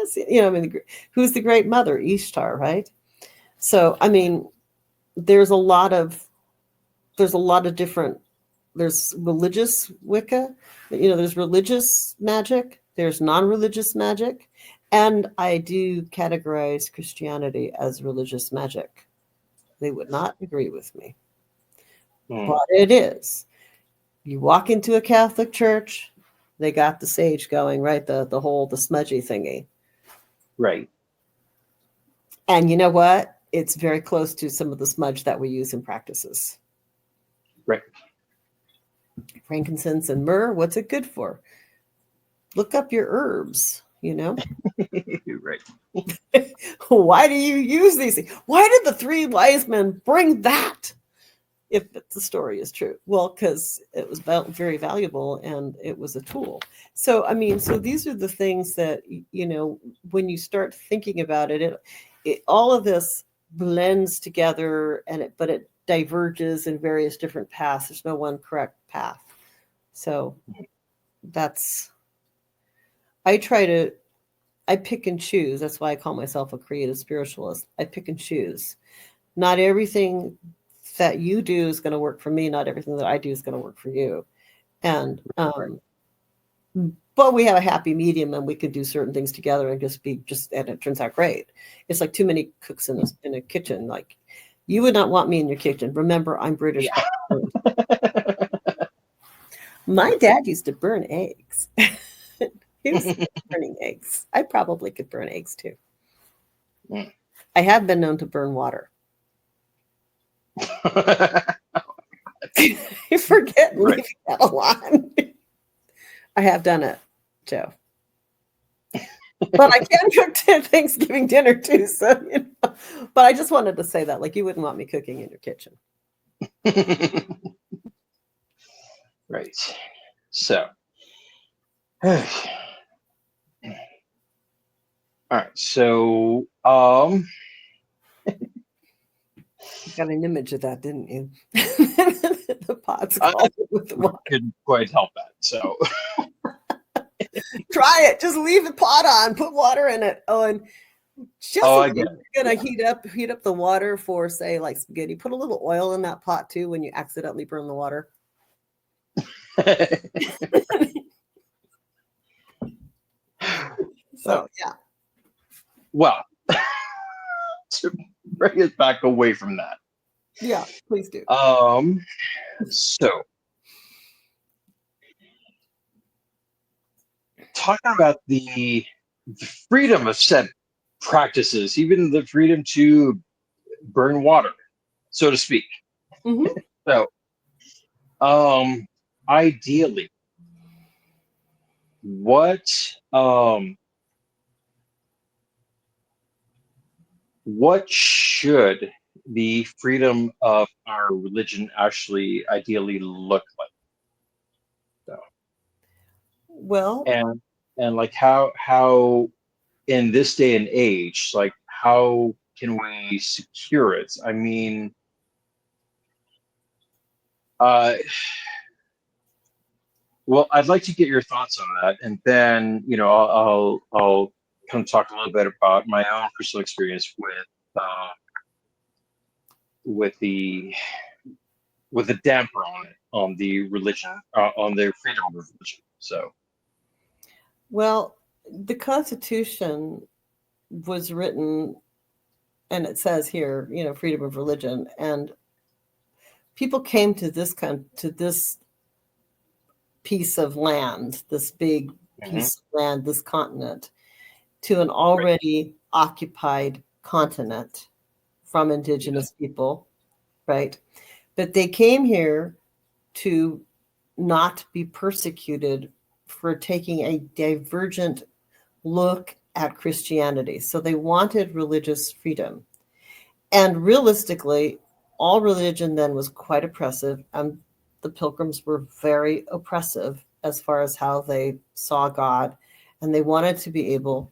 goddess. I mean, who's the great mother? Ishtar, right? So, I mean, there's a lot of different. There's religious Wicca. There's religious magic. There's non-religious magic, and I do categorize Christianity as religious magic. They would not agree with me, but it is. You walk into a Catholic church, they got the sage going, right? The smudgy thingy. Right. And you know what? It's very close to some of the smudge that we use in practices. Right. Frankincense and myrrh, what's it good for? Look up your herbs, Right. Why do you use these things? Why did the three wise men bring that? If the story is true. Well, because it was very valuable and it was a tool. So, I mean, these are the things that, when you start thinking about it, all of this blends together but it diverges in various different paths. There's no one correct path. So I pick and choose. That's why I call myself a creative spiritualist. I pick and choose. Not everything that you do is going to work for me. Not everything that I do is going to work for you. And, but we have a happy medium and we can do certain things together and and it turns out great. It's like too many cooks in a kitchen. Like, you would not want me in your kitchen. Remember, I'm British. Yeah. My dad used to burn eggs. He was burning eggs. I probably could burn eggs too. I have been known to burn water. You forget leaving that alone. I have done it, Joe. But I can cook Thanksgiving dinner too. So, but I just wanted to say that, like, you wouldn't want me cooking in your kitchen. Right. So, all right. So, you got an image of that, didn't you? The pot's with the water. Couldn't quite help that. So, try it. Just leave the pot on. Put water in it. Oh, and just gonna heat up the water for, say, like spaghetti. Put a little oil in that pot too when you accidentally burn the water. So yeah. Well, to bring it back away from that. Yeah, please do. So talking about the freedom of said practices, even the freedom to burn water, so to speak. Mm-hmm. So, ideally, what should the freedom of our religion actually ideally look like? So, well, and like how in this day and age, like, how can we secure it? I mean, well, I'd like to get your thoughts on that, and then I'll kind of talk a little bit about my own personal experience with the damper on the religion, on the freedom of religion. So, well, the Constitution was written, and it says here, freedom of religion, and people came to this piece of land, this big piece of land, this continent, to an already occupied continent from indigenous people, right? But they came here to not be persecuted for taking a divergent look at Christianity. So they wanted religious freedom. And realistically, all religion then was quite oppressive, and the Pilgrims were very oppressive as far as how they saw God, and they wanted to be able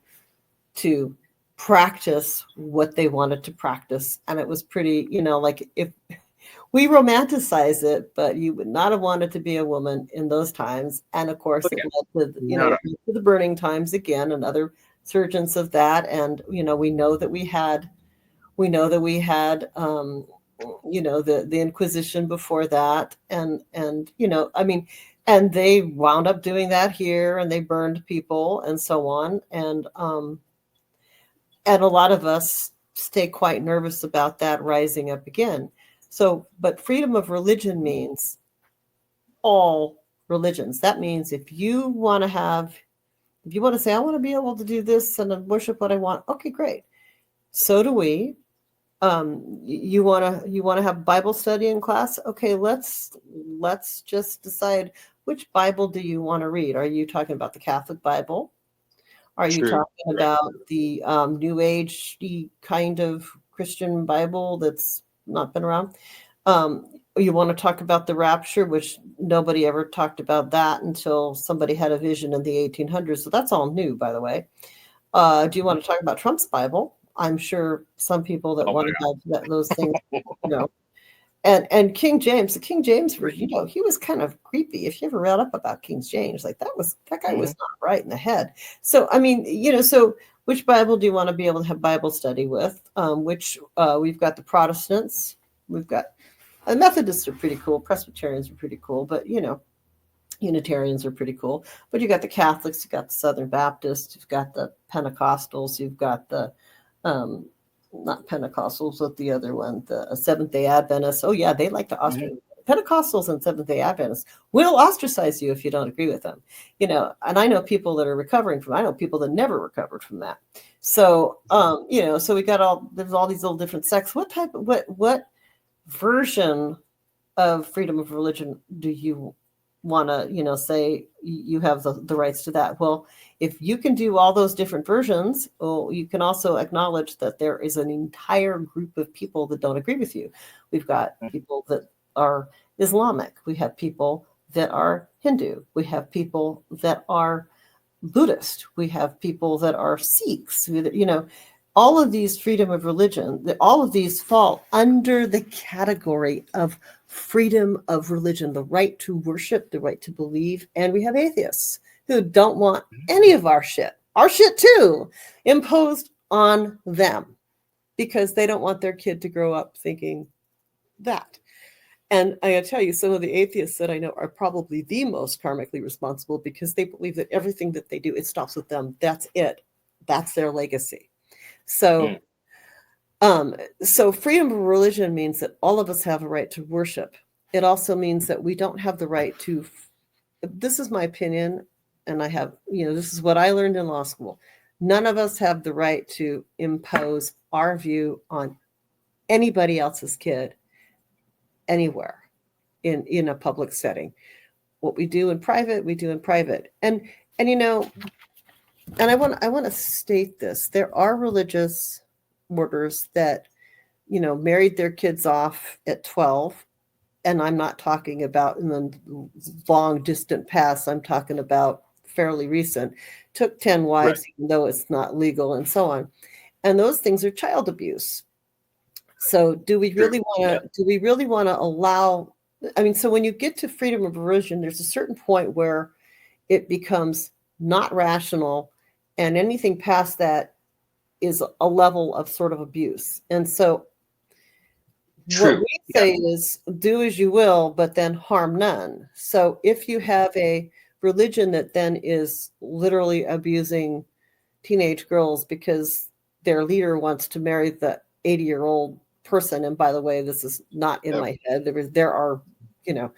to practice what they wanted to practice. And it was pretty, like, if we romanticize it, but you would not have wanted to be a woman in those times. And of course, it led to, to the burning times again, and other surgence of that. And, we know that we had, the Inquisition before that. And, I mean, and they wound up doing that here, and they burned people and so on. And a lot of us stay quite nervous about that rising up again. So, but freedom of religion means all religions. That means if you want to say, I want to be able to do this and worship what I want, okay, great. So do we. You want to have Bible study in class? Okay, let's just decide, which Bible do you want to read? Are you talking about the Catholic Bible? Are you talking about the New Age kind of Christian Bible that's not been around? You want to talk about the rapture, which nobody ever talked about that until somebody had a vision in the 1800s. So that's all new, by the way. Do you want to talk about Trump's Bible? I'm sure some people that want to have those things, And King James, the King James version, he was kind of creepy. If you ever read up about King James, like that guy was not right in the head. So, I mean, so which Bible do you want to be able to have Bible study with? We've got the Protestants, we've got the Methodists are pretty cool, Presbyterians are pretty cool, but Unitarians are pretty cool. But you got the Catholics, you've got the Southern Baptists, you've got the Pentecostals, you've got the not Pentecostals, but the other one, the Seventh-day Adventists. Oh yeah, they like to ostracize. Pentecostals and Seventh-day Adventists will ostracize you if you don't agree with them. And I know people that are recovering from. I know people that never recovered from that. So, so we got there's all these little different sects. What version of freedom of religion do you want to, say you have the rights to that? Well, if you can do all those different versions, you can also acknowledge that there is an entire group of people that don't agree with you. We've got people that are Islamic. We have people that are Hindu. We have people that are Buddhist. We have people that are Sikhs. All of these freedom of religion, all of these fall under the category of freedom of religion, the right to worship, the right to believe. And we have atheists who don't want any of our shit too, imposed on them because they don't want their kid to grow up thinking that. And I gotta tell you, some of the atheists that I know are probably the most karmically responsible because they believe that everything that they do, it stops with them. That's it. That's their legacy. So, so freedom of religion means that all of us have a right to worship. It also means that we don't have the right to, this is my opinion, and I have, this is what I learned in law school. None of us have the right to impose our view on anybody else's kid anywhere in a public setting. What we do in private, we do in private. And I want to state this. There are religious orders that, married their kids off at 12. And I'm not talking about in the long distant past. I'm talking about fairly recent. Took 10 wives, right, even though it's not legal and so on. And those things are child abuse. So do we really want to allow, so when you get to freedom of religion, there's a certain point where it becomes not rational, and anything past that is a level of sort of abuse. And so what we say is do as you will, but then harm none. So if you have a religion that then is literally abusing teenage girls because their leader wants to marry the 80-year-old person, and by the way, this is not in my head. There are, I can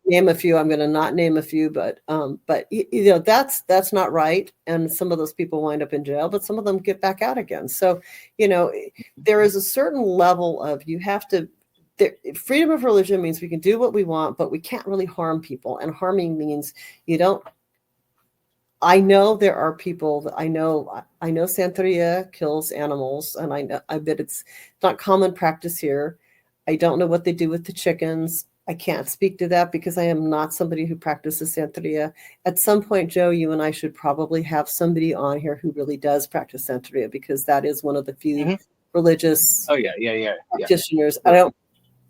name a few. I'm going to not name a few, but that's not right. And some of those people wind up in jail, but some of them get back out again. So, there is a certain level of freedom of religion means we can do what we want, but we can't really harm people. And harming means I know there are people that I know Santeria kills animals, and I bet it's not common practice here. I don't know what they do with the chickens. I can't speak to that because I am not somebody who practices Santeria. At some point, Joe, you and I should probably have somebody on here who really does practice Santeria, because that is one of the few religious practitioners. Yeah.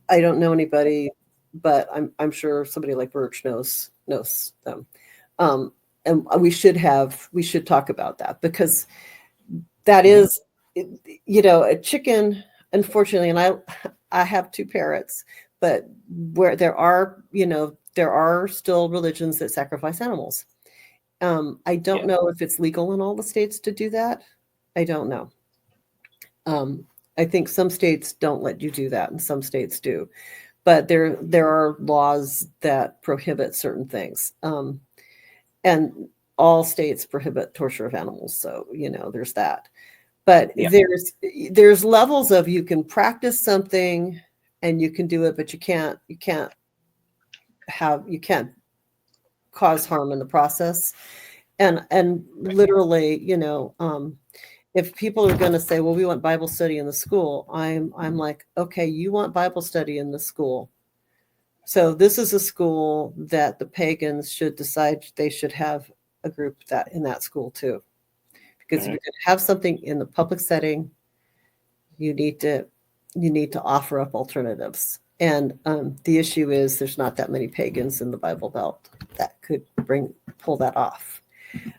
I don't know anybody, but I'm sure somebody like Birch knows them. and we should talk about that, because that is, a chicken, unfortunately, and I have two parrots, but where there are still religions that sacrifice animals. I don't know if it's legal in all the states to do that. I don't know. I think some states don't let you do that, and some states do. But there are laws that prohibit certain things, and all states prohibit torture of animals. So there's that. But there's levels of, you can practice something and you can do it, but you can't cause harm in the process. And literally, if people are going to say, well, we want Bible study in the school, I'm like, okay, you want Bible study in the school. So this is a school that the pagans should decide they should have a group that in that school too. Because if you're going to have something in the public setting, you need to offer up alternatives. And the issue is, there's not that many pagans in the Bible Belt that could pull that off.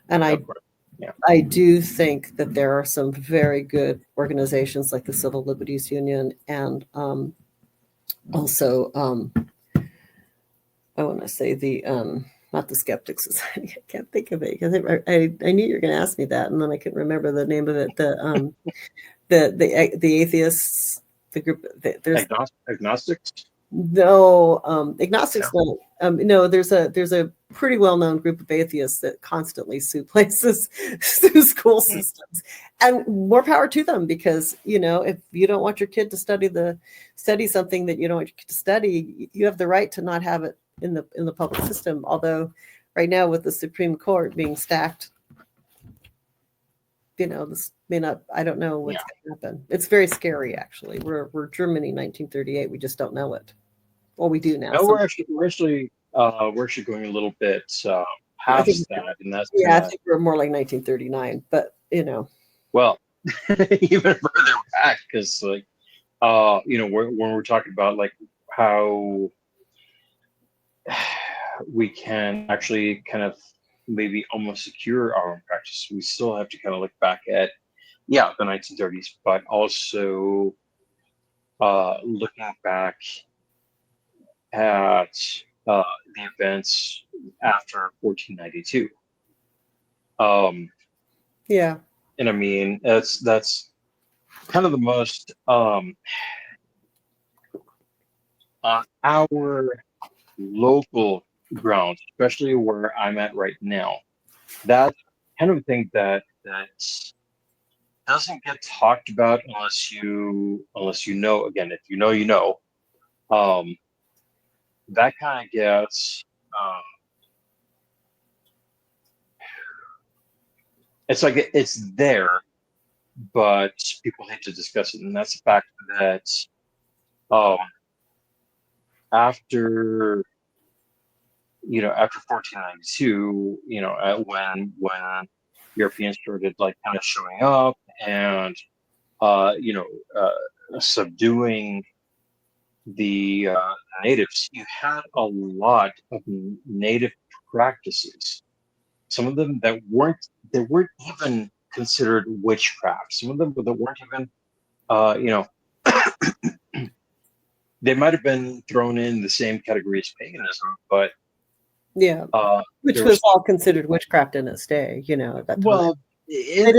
And I do think that there are some very good organizations like the Civil Liberties Union, and also I want to say the not the Skeptic Society. I can't think of it because I knew you were going to ask me that, and then I couldn't remember the name of it. The atheists, the group. There's agnostics. No, agnostics. No, there's a pretty well known group of atheists that constantly sue places, sue school systems, and more power to them, because if you don't want your kid to study something that you don't want your kid to study, you have the right to not have it in the public system. Although right now, with the Supreme Court being stacked, this may not, I don't know what's going to happen. It's very scary, actually. We're Germany 1938. We just don't know it. Well, we do now. No, we're actually going a little bit past that, and that's I think we're more like 1939. But well, even further back, because when we're talking about like how we can actually kind of maybe almost secure our own practice, we still have to kind of look back at the 1930s, but also looking back at the events after 1492. And I mean, that's kind of the most on our local ground, especially where I'm at right now. That kind of thing that doesn't get talked about unless you know. Again, if you know. That kind of gets it's like it's there, but people hate to discuss it, and that's the fact that after 1492, when Europeans started like kind of showing up and subduing the natives, you had a lot of native practices. Some of them that weren't even considered witchcraft. Some of them that weren't even they might have been thrown in the same category as paganism, but which was all considered witchcraft in its day, at that time. Well, in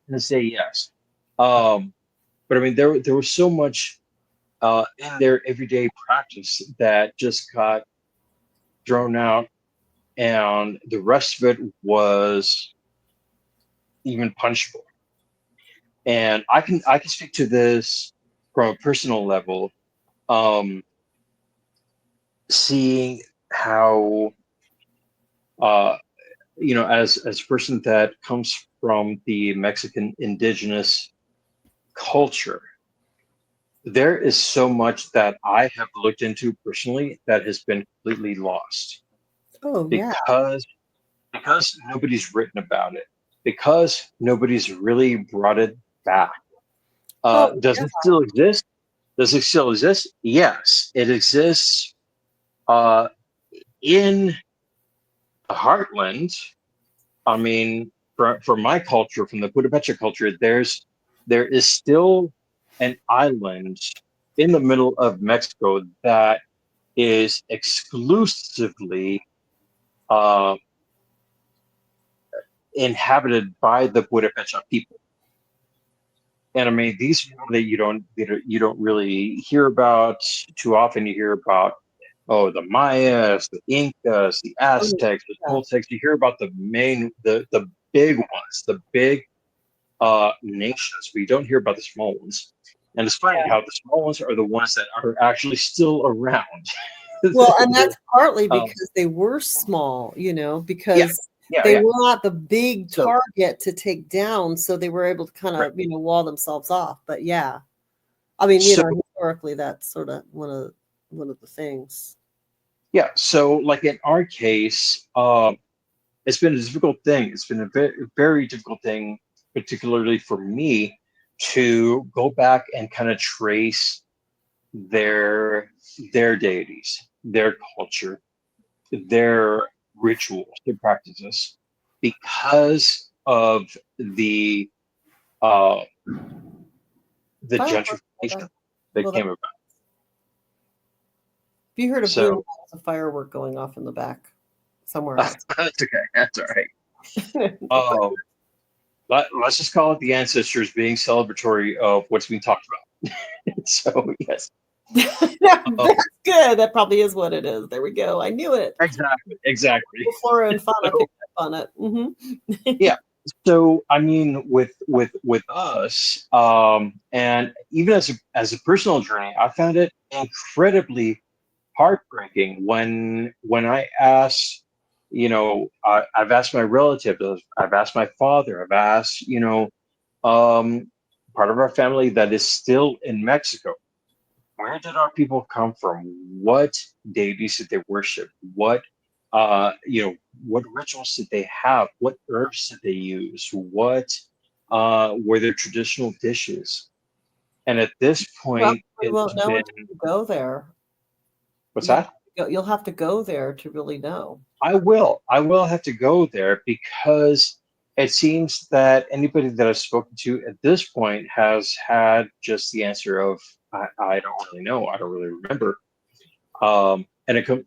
this day, yes. But I mean, there was so much in their everyday practice that just got thrown out, and the rest of it was even punishable. And I can speak to this from a personal level, seeing how as a person that comes from the Mexican indigenous culture, there is so much that I have looked into personally that has been completely lost. Because nobody's written about it, because nobody's really brought it back. Does it still exist? Does it still exist? Yes, it exists in heartland, I mean, for my culture, from the Putupecha culture, there is still an island in the middle of Mexico that is exclusively uh, inhabited by the Purepecha people. And I mean, these people that you don't really hear about too often. You hear about, oh, the Mayas, the Incas, the Oh, Aztecs, the yeah. Toltecs. You hear about the big ones, the big nations. We don't hear about the small ones. And it's funny Yeah. how the small ones are the ones that are actually still around. Well, and that's partly um, because they were small, yeah, because yeah, they yeah. were not the big So target to take down, so they were able to kind right. of, wall themselves off. But yeah, I mean, So historically, that's sort of one of the things. yeah, so like in our case, it's been a difficult thing. It's been a very difficult thing, particularly for me, to go back and kind of trace their their deities, their culture, their rituals, their practices, because of uh, the Fireworks. gentrification that Well, came about. if you heard a boom, So that was a firework going off in the back somewhere else. that's okay. That's all right. The Um, let's just call it the ancestors being celebratory of what's being talked about. So yes, um, That's good. That probably is what it is. There we go. I knew it. exactly. Flora and fauna So picked up on it. yeah, so I mean, with us, and even as a personal journey, I found it incredibly heartbreaking when I asked, I've asked my relatives, I've asked my father, I've asked, um, part of our family that is still in Mexico. Where did our people come from? What deities did they worship? What rituals did they have? What herbs did they use? What were their traditional dishes? And at this Well, point, we it's won't know been, until you go there. what's that? You'll have to go there to really know. I will have to go there because it seems that anybody that I've spoken to at this point has had just the answer of, I don't really know. I don't really remember. And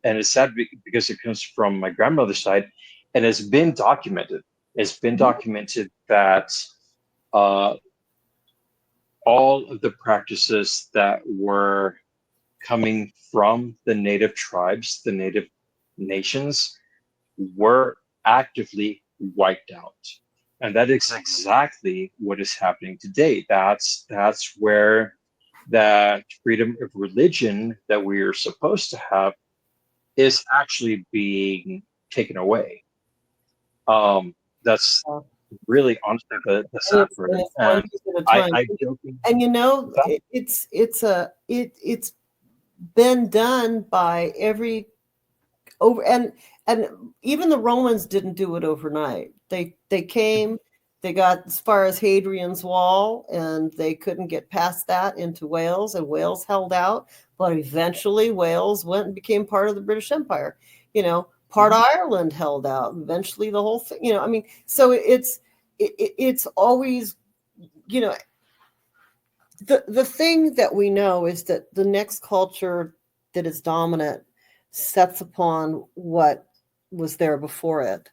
it's sad because it comes from my grandmother's side, and it's been documented. It's been Mhm. documented that uh, all of the practices that were coming from the native tribes, the native nations, were actively wiped out. And that is exactly what is happening today. That's where that freedom of religion that we are supposed to have is actually being taken away. That's Uh, really honestly the And sad it's part. and it's one And piece at a time. I joking And that it's been done by every over and even the Romans didn't do it overnight. They came, they got as far as Hadrian's Wall, and they couldn't get past that into Wales, and Wales held out, but eventually Wales went and became part of the British Empire. Part of Ireland held out. Eventually, the whole thing. I mean, so it's always you know the thing that we know is that the next culture that is dominant sets upon what was there before it.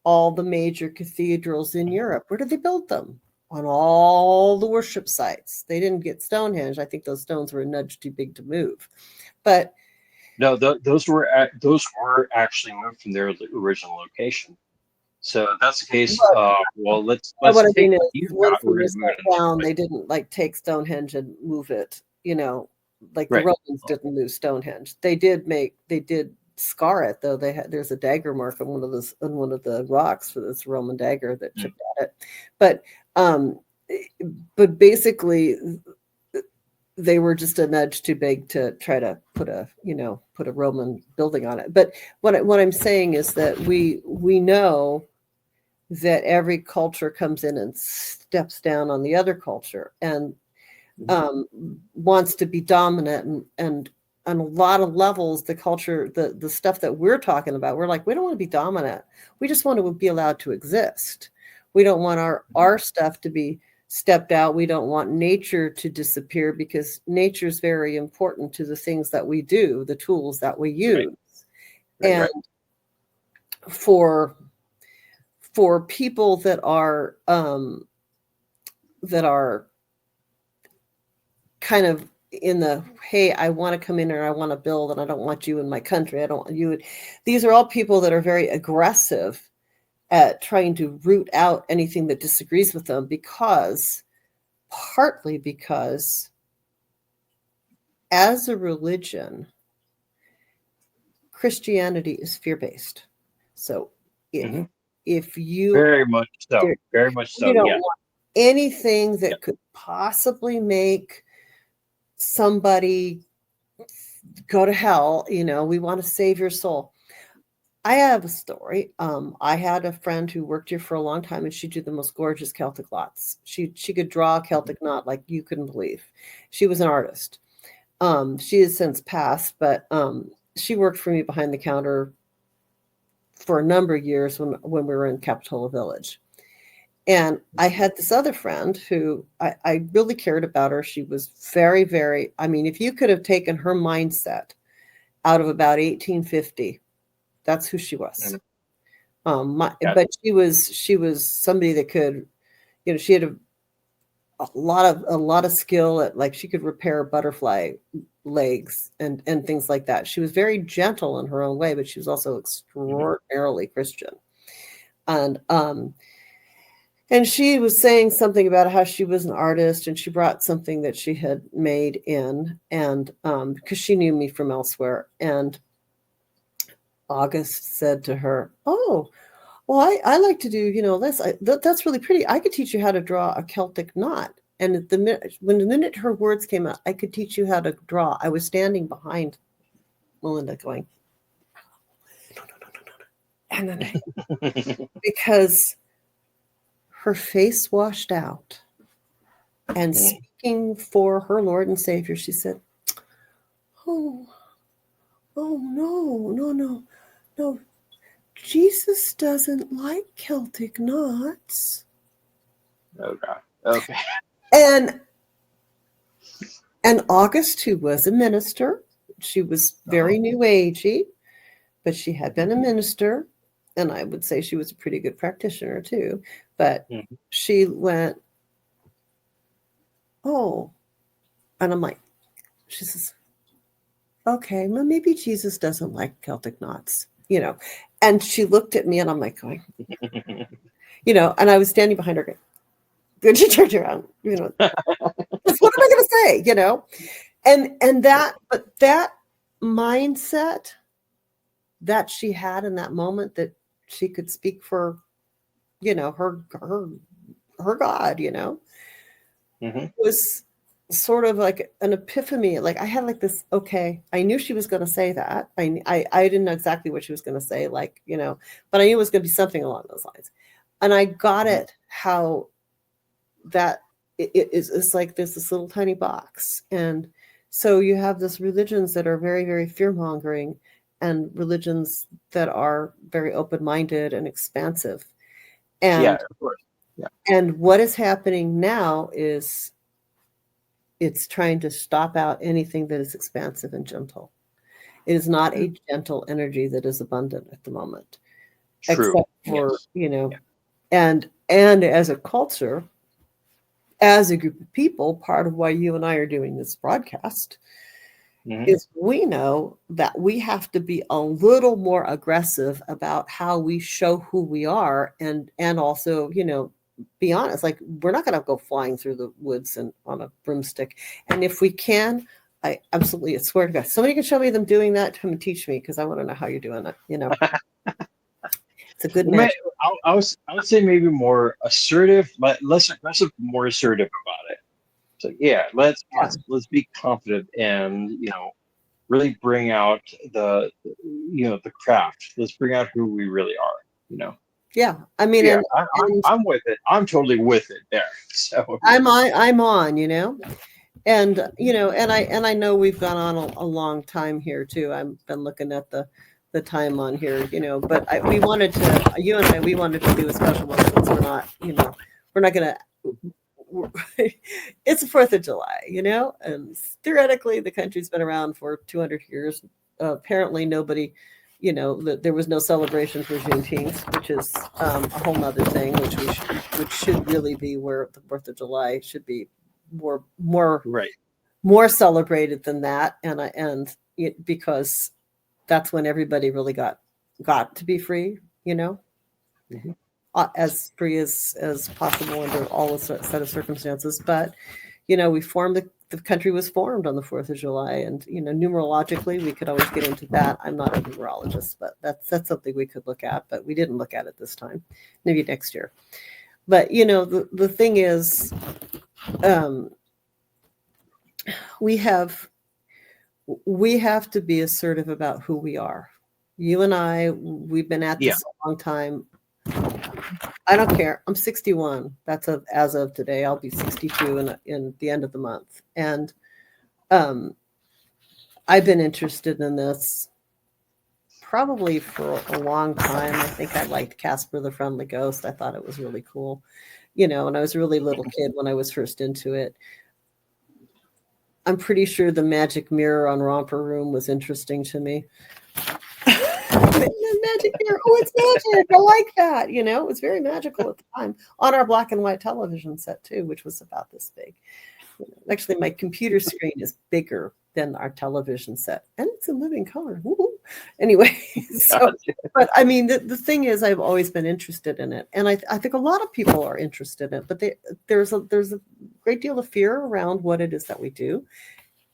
All the major cathedrals in Europe, where did they build them? On all the worship sites. They didn't get Stonehenge. I think those stones were a nudge too big to move. But no, those were actually moved from their original location. So if that's the case, what, well, what let's I take mean is, what you've once got. they We're were going to move set it on to down, it. they didn't like take Stonehenge and move it. Like the Right. Romans didn't move Stonehenge. They did scar it though. There's a dagger mark on one of the rocks for this Roman dagger that Mm. chipped at it. But um, but basically they were just a nudge too big to try to put a Roman building on it. But what I'm saying is that we know that every culture comes in and steps down on the other culture and Mhm. wants to be dominant and on a lot of levels, the culture, the stuff that we're talking about, we're like, we don't want to be dominant. We just want to be allowed to exist. We don't want our stuff to be stepped out. We don't want nature to disappear, because nature is very important to the things that we do, the tools that we use. And for people that are kind of in the, hey, I want to come in and I want to build, and I don't want you in my country, I don't want you. These are all people that are very aggressive at trying to root out anything that disagrees with them, partly because as a religion, Christianity is fear-based. So if you very much so, you don't want anything that could possibly make somebody go to hell, we want to save your soul. I have a story. I had a friend who worked here for a long time, and she did the most gorgeous Celtic knots. She could draw a Celtic knot like you couldn't believe. She was an artist. She has since passed, but she worked for me behind the counter for a number of years when we were in Capitola Village. And I had this other friend who I really cared about her. She was very, very, if you could have taken her mindset out of about 1850, that's who she was. But she was somebody that could, she had a lot of skill at, like, she could repair butterfly legs and things like that. She was very gentle in her own way, but she was also extraordinarily Christian. And she was saying something about how she was an artist, and she brought something that she had made in, and because she knew me from elsewhere. And August said to her, "Oh, well, I like to do, this. That's really pretty. I could teach you how to draw a Celtic knot." And the minute her words came out, "I could teach you how to draw," I was standing behind Melinda going, "No. And then because her face washed out, and speaking for her Lord and Savior, she said, "Oh, no. Jesus doesn't like Celtic knots." Oh God. Okay. And August, who was a minister, she was very new agey, but she had been a minister, and I would say she was a pretty good practitioner too. But she went, "Oh," and I'm like, she says, "Okay, well, maybe Jesus doesn't like Celtic knots, And she looked at me, and I'm like going, and I was standing behind her going, then she turned around, what am I going to say, And that mindset that she had in that moment, that she could speak for, her God, was sort of like an epiphany. Like, I had like this, okay, I knew she was going to say that. I didn't know exactly what she was going to say, but I knew it was going to be something along those lines. And I got it, how that it's like there's this little tiny box. And so you have this religions that are very, very fear-mongering, and religions that are very open-minded and expansive. And of course. Yeah. And what is happening now is it's trying to stop out anything that is expansive and gentle. It is not a gentle energy that is abundant at the moment. True. Except for, and as a culture, as a group of people, part of why you and I are doing this broadcast is we know that we have to be a little more aggressive about how we show who we are, and also, be honest. Like, we're not going to go flying through the woods and on a broomstick. And if we can, I absolutely swear to God, somebody can show me them doing that, come and teach me, because I want to know how you're doing it. It's a good match. I would say maybe more assertive, but less aggressive, more assertive about it. So let's be confident, and really bring out the craft. Let's bring out who we really are. Yeah, I mean, I'm with it. I'm totally with it there. So I'm on, And and I know we've gone on a long time here too. I've been looking at the time on here, but we wanted to, you and I, we wanted to do a special one since we're not, we're not gonna. It's the 4th of July, and theoretically the country's been around for 200 years. Apparently, nobody, there was no celebration for Juneteenth, which is a whole nother thing, which should really be where the 4th of July should be more Right. more celebrated than that, because that's when everybody really got to be free, Mhm. as free as possible under all a set of circumstances. But we formed the country was formed on the 4th of July, and numerologically we could always get into that. I'm not a numerologist, but that's something we could look at, but we didn't look at it this time. Maybe next year. But the thing is, um, we have to be assertive about who we are. You and I, we've been at this a long time. I don't care. I'm 61. That's as of today. I'll be 62 in the end of the month. And I've been interested in this probably for a long time. I think I liked Casper the Friendly Ghost. I thought it was really cool. And I was a really little kid when I was first into it. I'm pretty sure the magic mirror on Romper Room was interesting to me. Magic mirror. Oh, it's magic. I like that. It was very magical at the time on our black and white television set too, which was about this big. Actually, my computer screen is bigger than our television set, and it's in living color. Woo-hoo. Anyway, but I mean, the thing is, I've always been interested in it, and I think a lot of people are interested in it, but there's a great deal of fear around what it is that we do.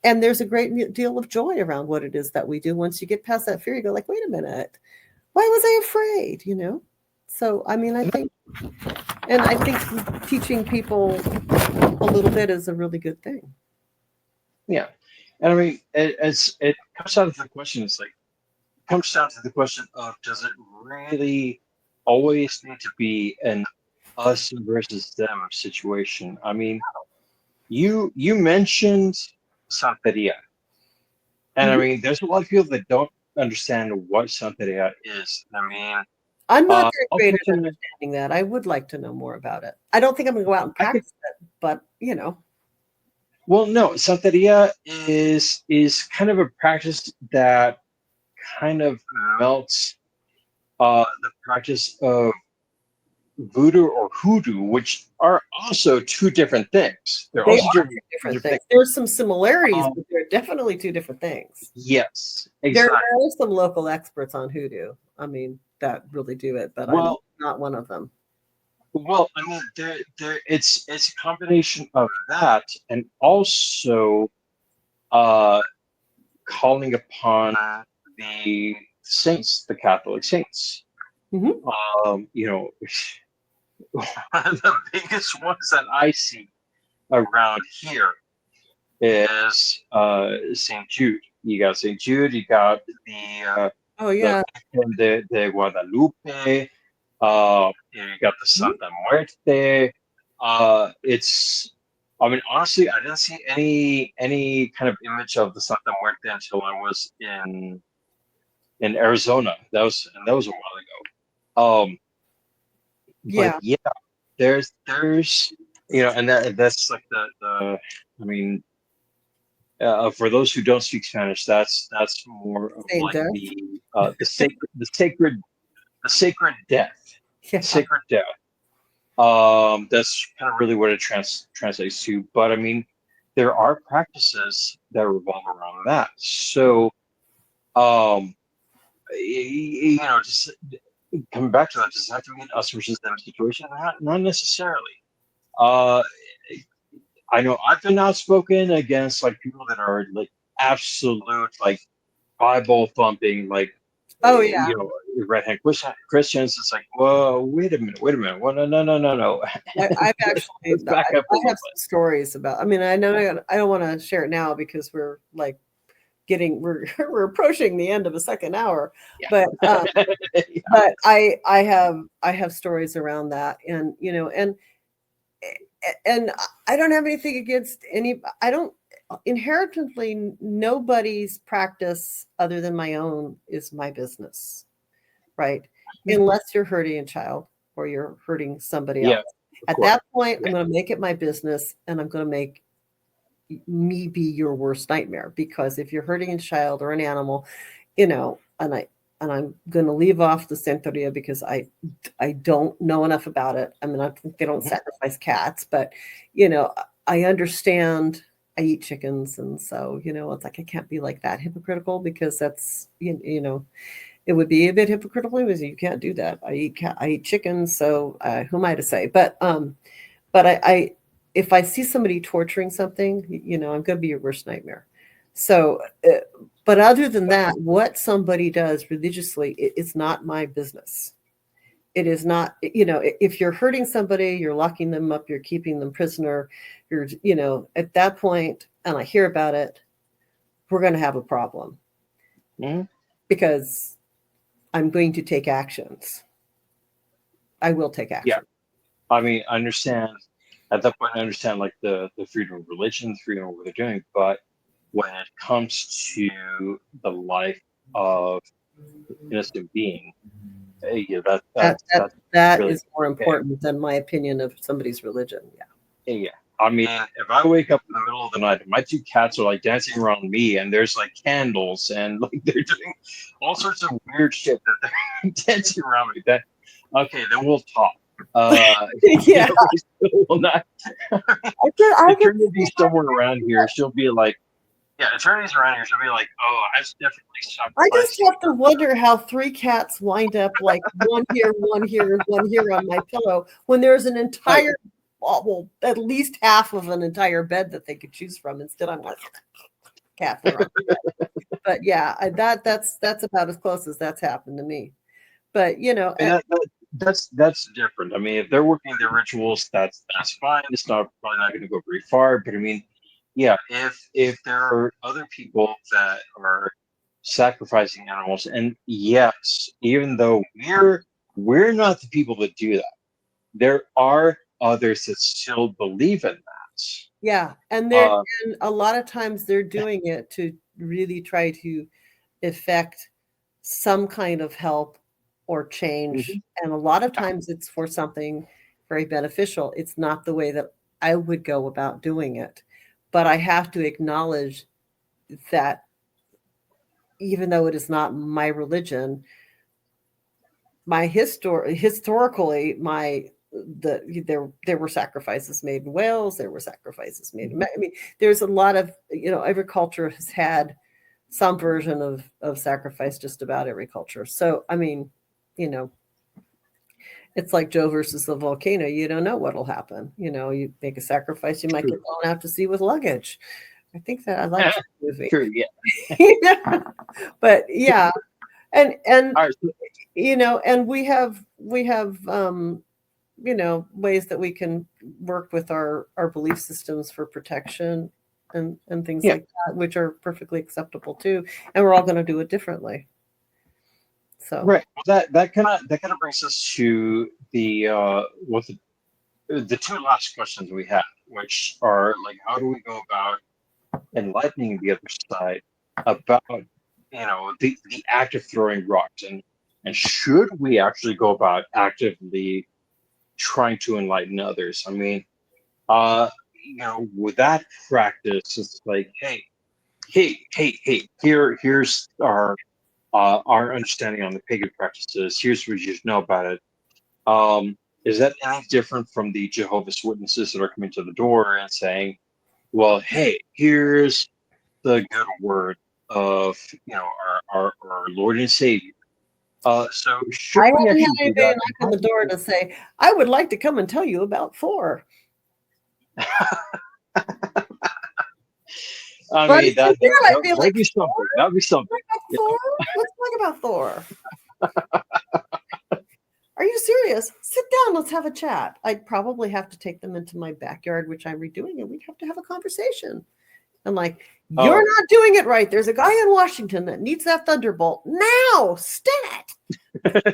And there's a great deal of joy around what it is that we do. Once you get past that fear, you go like, wait a minute, why was I afraid? So, I mean, I think teaching people a little bit is a really good thing. Yeah. And I mean, it comes down to the question, comes down to the question of, does it really always need to be an us versus them situation? I mean, you mentioned Santeria. And I mean, there's a lot of people that don't understand what Santeria is. I mean, I'm not very great at unfortunately, understanding that. I would like to know more about it. I don't think I'm going to go out and I could, practice it, but well, no, Santeria is kind of a practice that kind of melts the practice of voodoo or hoodoo, which are also two different things. They're they also are two different things. There's some similarities, but they're definitely two different things. Yes, There exactly. are some local experts on hoodoo. I mean, that really do it, but I'm not one of them. Well, I mean, it's a combination of that and also calling upon the saints, the Catholic saints. You know, one of the biggest ones that I see around here is St. Jude. You got St. Jude. You got the the Guadalupe. You got the Santa Muerte. It's. I mean, honestly, I didn't see any kind of image of the Santa Muerte until I was in Arizona. That was a while ago. But yeah, there's and that's like the I mean, for those who don't speak Spanish, that's more of like the sacred death, sacred death. That's kind of really what it translates to. But I mean, there are practices that revolve around that. So, just coming back to that, does it have to be an us versus them situation? Not necessarily. I know I've been outspoken against like people that are like absolute like Bible thumping, like right hand Christians. It's like, whoa, wait a minute. Well, no. I've actually back up I have some stories about. I mean, I know I don't want to share it now because we're like we're approaching the end of a second hour, but but I have stories around that, and I don't have anything against any. I don't inherently nobody's practice other than my own is my business, right? Unless you're hurting a child or you're hurting somebody Yeah, else. of At course. that point, I'm going to make it my business, and I'm going to make me be your worst nightmare, because if you're hurting a child or an animal, and I'm going to leave off the Centuria because I don't know enough about it. I mean, I think they don't Mhm. sacrifice cats, but you know, I understand. I eat chickens, and so it's like I can't be like that hypocritical, because that's it would be a bit hypocritical because you can't do that. I eat chickens, so who am I to say? But I if I see somebody torturing something, I'm going to be your worst nightmare. So, but other than that, what somebody does religiously, it's not my business. It is not, if you're hurting somebody, you're locking them up, you're keeping them prisoner, at that point, and I hear about it, we're going to have a problem, Mhm. because I'm going to take actions. I will take Yeah, action. I mean, I understand at that point. I understand like the freedom of religion, the freedom of what they're doing, but when it comes to the life of an innocent being, yeah, That that that's that really is more okay. important than my opinion of somebody's religion. Yeah. Yeah. I mean, if I wake up in the middle of the night and my two cats are like dancing around me and there's like candles and like they're doing all sorts of weird shit that they're dancing around me, then okay, then we'll talk. Yeah, We still will not. I could Eternity see somewhere around here, she'll be like, yeah, Eternity's around here, she'll be like, oh, I've definitely I just sacrificed. have to wonder how three cats wind up like one here, one here on my pillow when there's an Like, entire, well, at least half of an entire bed that they could choose from. Instead, I'm like cat food on. But yeah, that's about as close as that's happened to me. But and that's different. I mean, if they're working their rituals, that's fine. It's not probably not going to go very far. But I mean, yeah, if there are other people that are sacrificing animals, and yes, even though we're not the people that do that, there are others that still believe in that. yeah, and Uh, a lot of times they're doing it to really try to effect some kind of help or change. mhm. And a lot of times it's for something very beneficial. It's not the way that I would go about doing it. But I have to acknowledge that even though it is not my religion, my historically there were sacrifices made in Wales, there were sacrifices made in, I mean, there's a lot of, every culture has had some version of sacrifice, just about every culture. So I mean, you know it's like Joe versus the volcano. You don't know what'll happen. You make a sacrifice, you might get True, thrown out to sea with luggage. I think that I like that movie. true, yeah. But yeah, and All right, so, and we have ways that we can work with our belief systems for protection, and things yeah, like that, which are perfectly acceptable too, and we're all going to do it differently. So right. Well, that kind of brings us to the two last questions we have, which are like, how do we go about enlightening the other side about the act of throwing rocks, and should we actually go about actively trying to enlighten others? I mean, with that practice, it's like, hey, here's our understanding on the pagan practices. Here's what you should know about it. Is that any different from the Jehovah's Witnesses that are coming to the door and saying, well, hey, here's the good word of our Lord and Savior. So should I we haven't had actually do anybody that? knock on the door to say, I would like to come and tell you about Thor. I But mean, yeah, I'd be that'd like, be Thor? something. That'd be something. You Thor? Let's talk about Thor. Are you serious? Sit down. Let's have a chat. I'd probably have to take them into my backyard, which I'm redoing, and we'd have to have a conversation. I'm like, you're Oh, not doing it right. There's a guy in Washington that needs that thunderbolt now. Stat. yeah,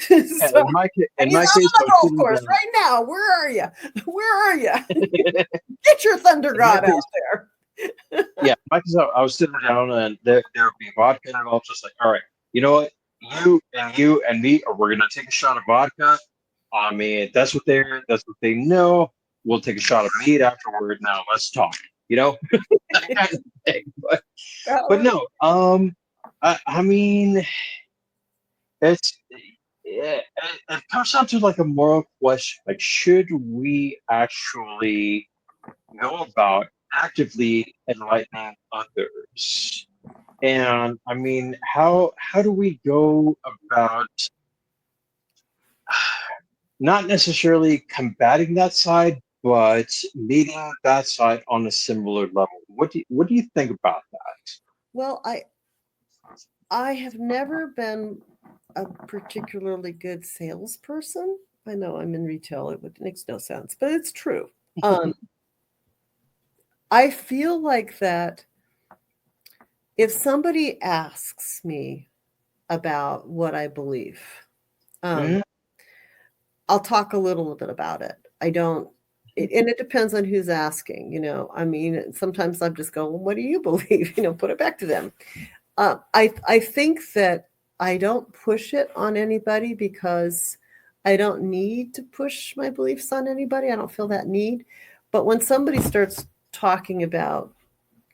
So, in my and in he's my on case, I the was golf sitting course down. right now. Where are you? Where are you? Get your thunder god out there. Yeah, because I was sitting down and there would be vodka involved. Just like, all right, you know what? You and me, or we're gonna take a shot of vodka. I mean, that's what they know. We'll take a shot of meat afterward. Now let's talk. You know, that kind of thing. But no, I mean, it's it comes down to like a moral question. Like, should we actually go about actively enlightening others? And I mean, how do we go about not necessarily combating that side, but meeting that side on a similar level? What do you think about that? Well, I have never been a particularly good salesperson. I know I'm in retail, it makes no sense, but it's true. I feel like that if somebody asks me about what I believe, Mhm. I'll talk a little bit about it. I don't, and it depends on who's asking, you know. I mean, sometimes I'm just going, well, what do you believe? You know, put it back to them. I think that I don't push it on anybody because I don't need to push my beliefs on anybody. I don't feel that need. But when somebody starts talking about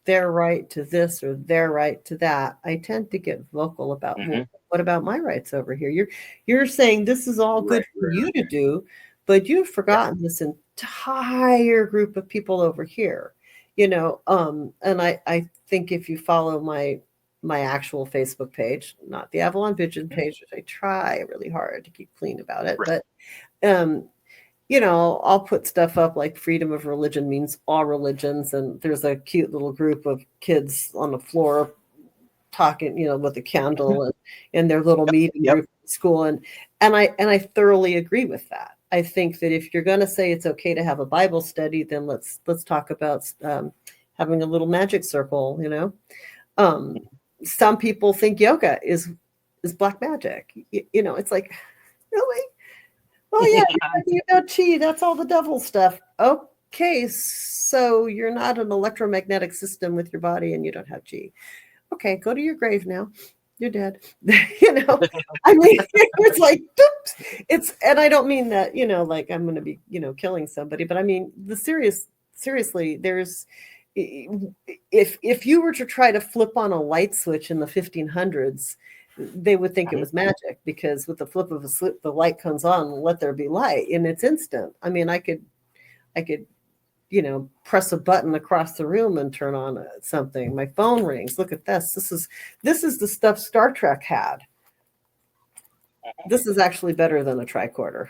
their right to this or their right to that, I tend to get vocal about, well, Mhm. what about my rights over here? You're saying this is all good for you to do, but you've Yeah. forgotten this entire group of people over here. You know, and I think if you follow my actual Facebook page, not the Avalon Vision page, which I try really hard to keep clean about it, Right. but um you know, I'll put stuff up like freedom of religion means all religions. And there's a cute little group of kids on the floor talking, you know, with a candle and in their little meeting Yep. group at school. And I thoroughly agree with that. I think that if you're going to say it's okay to have a Bible study, then let's talk about having a little magic circle. You know, um, some people think yoga is black magic. You know, it's like, really? Oh yeah, you're talking about chi. That's all the devil stuff. Okay, so you're not an electromagnetic system with your body, and you don't have chi. Okay, go to your grave now. You're dead. You know, I mean, it's like, oops. It's, and I don't mean that, you know, like I'm going to be, you know, killing somebody, but I mean seriously, there's, if you were to try to flip on a light switch in the 1500s, they would think it was magic because with the flip of a switch, the light comes on, let there be light, and it's instant. I mean, I could, you know, press a button across the room and turn on something. My phone rings. Look at this. This is the stuff Star Trek had. This is actually better than a tricorder.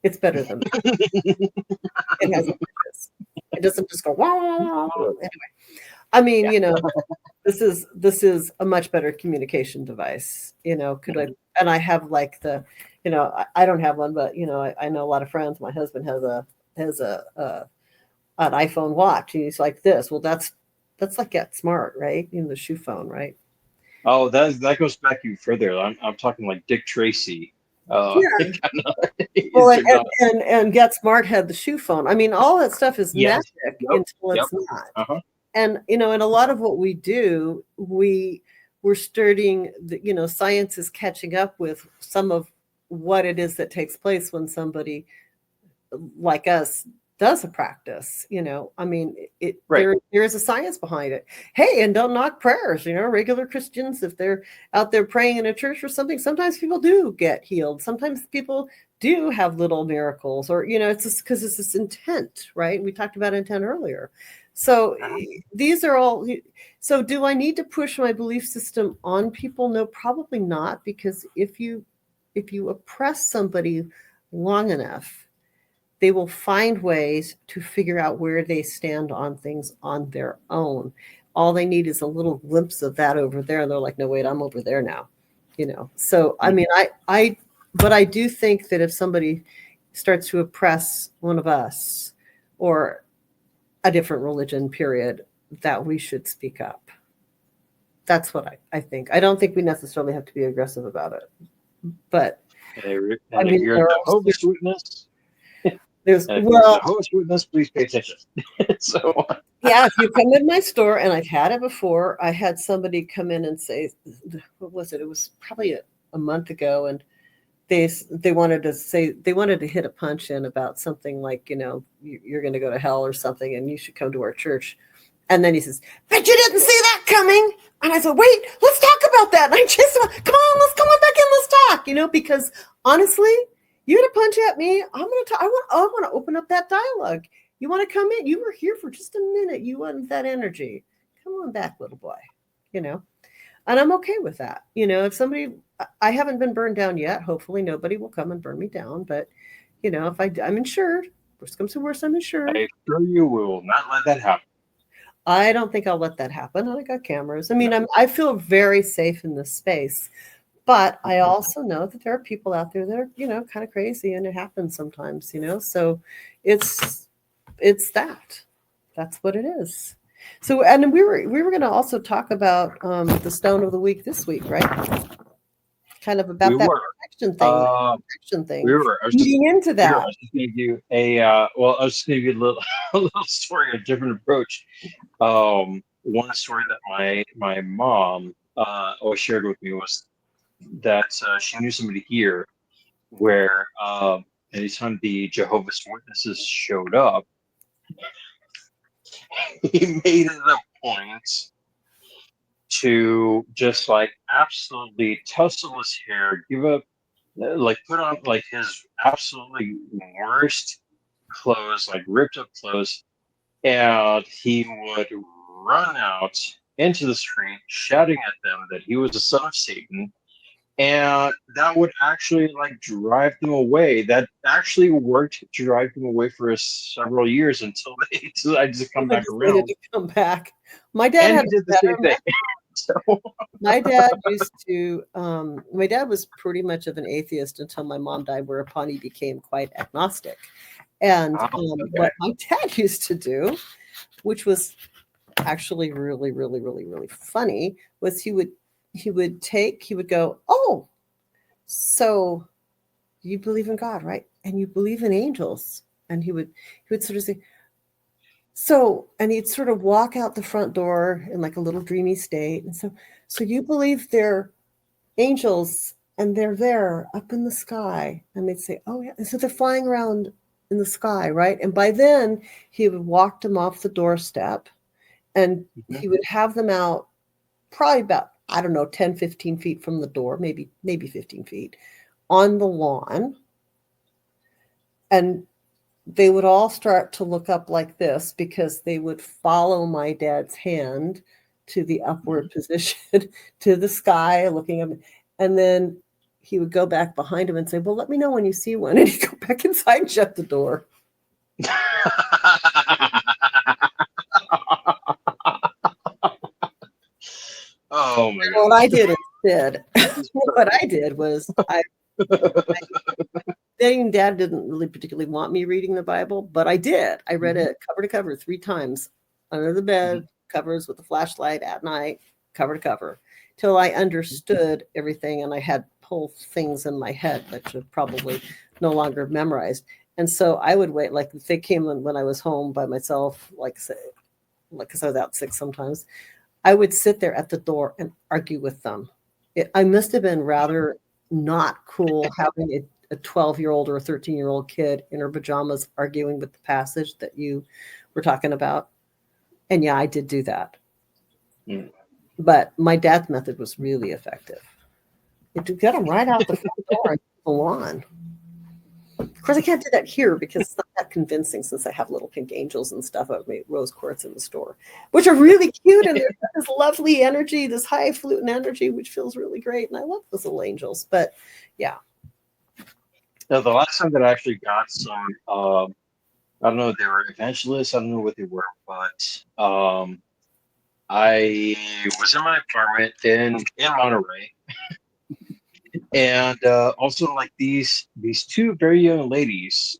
It's better than that. It has images. It doesn't just go wah, wah, wah. Anyway, I mean, Yeah. you know, this is a much better communication device. You know, could I, and I have like the, you know, I don't have one, but you know, I know a lot of friends. My husband has an iPhone watch. And he's like this. Well, that's like Get Smart, right? You know, the shoe phone, right? Oh, that goes back even further. I'm talking like Dick Tracy. Yeah. Kinda, Well, is it not? and Get Smart had the shoe phone. I mean, all that stuff is Yes. magic Yep. until Yep. it's not. Uh-huh. And you know, and a lot of what we do, we're starting. You know, science is catching up with some of what it is that takes place when somebody like us does a practice. You know, I mean, Right. there is a science behind it. Hey, and don't knock prayers. You know, regular Christians, if they're out there praying in a church or something, sometimes people do get healed. Sometimes people do have little miracles, or you know, it's just because it's this intent, right? We talked about intent earlier. So these are all. So do I need to push my belief system on people? No, probably not, because if you oppress somebody long enough, they will find ways to figure out where they stand on things on their own. All they need is a little glimpse of that over there, and they're like, "No, wait, I'm over there now." You know. So I mean, but I do think that if somebody starts to oppress one of us or a different religion, period, that we should speak up. That's what I think. I don't think we necessarily have to be aggressive about it, but I And if mean, you're a there are Jehovah's Witness, There's And if you're well, the host witness, please pay attention. So yeah, if you come in my store, and I've had it before, I had somebody come in and say, what was it? It was probably a month ago, and they wanted to say they wanted to hit a punch in about something like, you're going to go to hell or something, and you should come to our church. And then he says, "Bet you didn't see that coming." And I said, "Wait, let's talk about that." And I just, come on, let's come on back in, let's talk. Because honestly, you're gonna punch at me. I'm gonna talk. I want to open up that dialogue. You want to come in? You were here for just a minute. You wanted that energy. Come on back, little boy. You know. And I'm okay with that. If somebody, I haven't been burned down yet. Hopefully, nobody will come and burn me down. But if I'm insured, worst comes to worst, I'm insured. I assure you, we will not let that happen. I don't think I'll let that happen. I got cameras. I mean, I feel very safe in this space, but I also know that there are people out there that are, kind of crazy, and it happens sometimes, So it's that's what it is. So, and we were going to also talk about the stone of the week this week, right? Kind of about We that were. protection thing, We were. I was just, leading into we were. that. I was just going to give you well, I was just going to give you a little, a little story, a different approach. One story that my mom always shared with me was that she knew somebody here where anytime the Jehovah's Witnesses showed up, he made it a point to just like absolutely tussle his hair, give up, like put on like his absolutely worst clothes, like ripped up clothes, and he would run out into the street shouting at them that he was the son of Satan, and that would actually like drive them away. That actually worked to drive them away for several years until they decided to come I back decided around. to come back. My dad And had he a did the better same thing. So My dad used to, my dad was pretty much of an atheist until my mom died, whereupon he became quite agnostic. And okay. what my dad used to do, which was actually really, really, really, really funny, was he would go, "Oh, so you believe in God, right? And you believe in angels?" And he would sort of say, "So," and he'd sort of walk out the front door in like a little dreamy state. And so you believe they're angels, and they're there up in the sky, and they'd say, "Oh yeah," and so they're flying around in the sky, right? And by then he would walk them off the doorstep, and Mhm. he would have them out probably about, I don't know, 10, 15 feet from the door, maybe 15 feet on the lawn, and they would all start to look up like this because they would follow my dad's hand to the upward position to the sky, looking up, and then he would go back behind him and say, "Well, let me know when you see one." And he'd go back inside and shut the door. Oh my And what I did goodness. instead, That is what I did was Dad didn't really particularly want me reading the Bible, but I did. I read Mhm. it cover to cover 3 times under the bed, covers with a flashlight at night, cover to cover, till I understood everything, and I had whole things in my head that should probably no longer memorized. And so I would wait, like if they came when I was home by myself, like say, like because I was out sick sometimes, I would sit there at the door and argue with them. I must have been rather not cool having a 12-year-old or a 13-year-old kid in her pajamas arguing with the passage that you were talking about. And yeah, I did do that. Mm. But my dad's method was really effective. To get them right out the front door and the lawn. Of course, I can't do that here because it's not that convincing since I have little pink angels and stuff. I've made rose quartz in the store, which are really cute, and there's this lovely energy, this high fluting energy, which feels really great. And I love those little angels. But yeah, Now, the last time that I actually got some, I don't know if they were evangelists, I don't know what they were, but I was in my apartment in Monterey, and also like these two very young ladies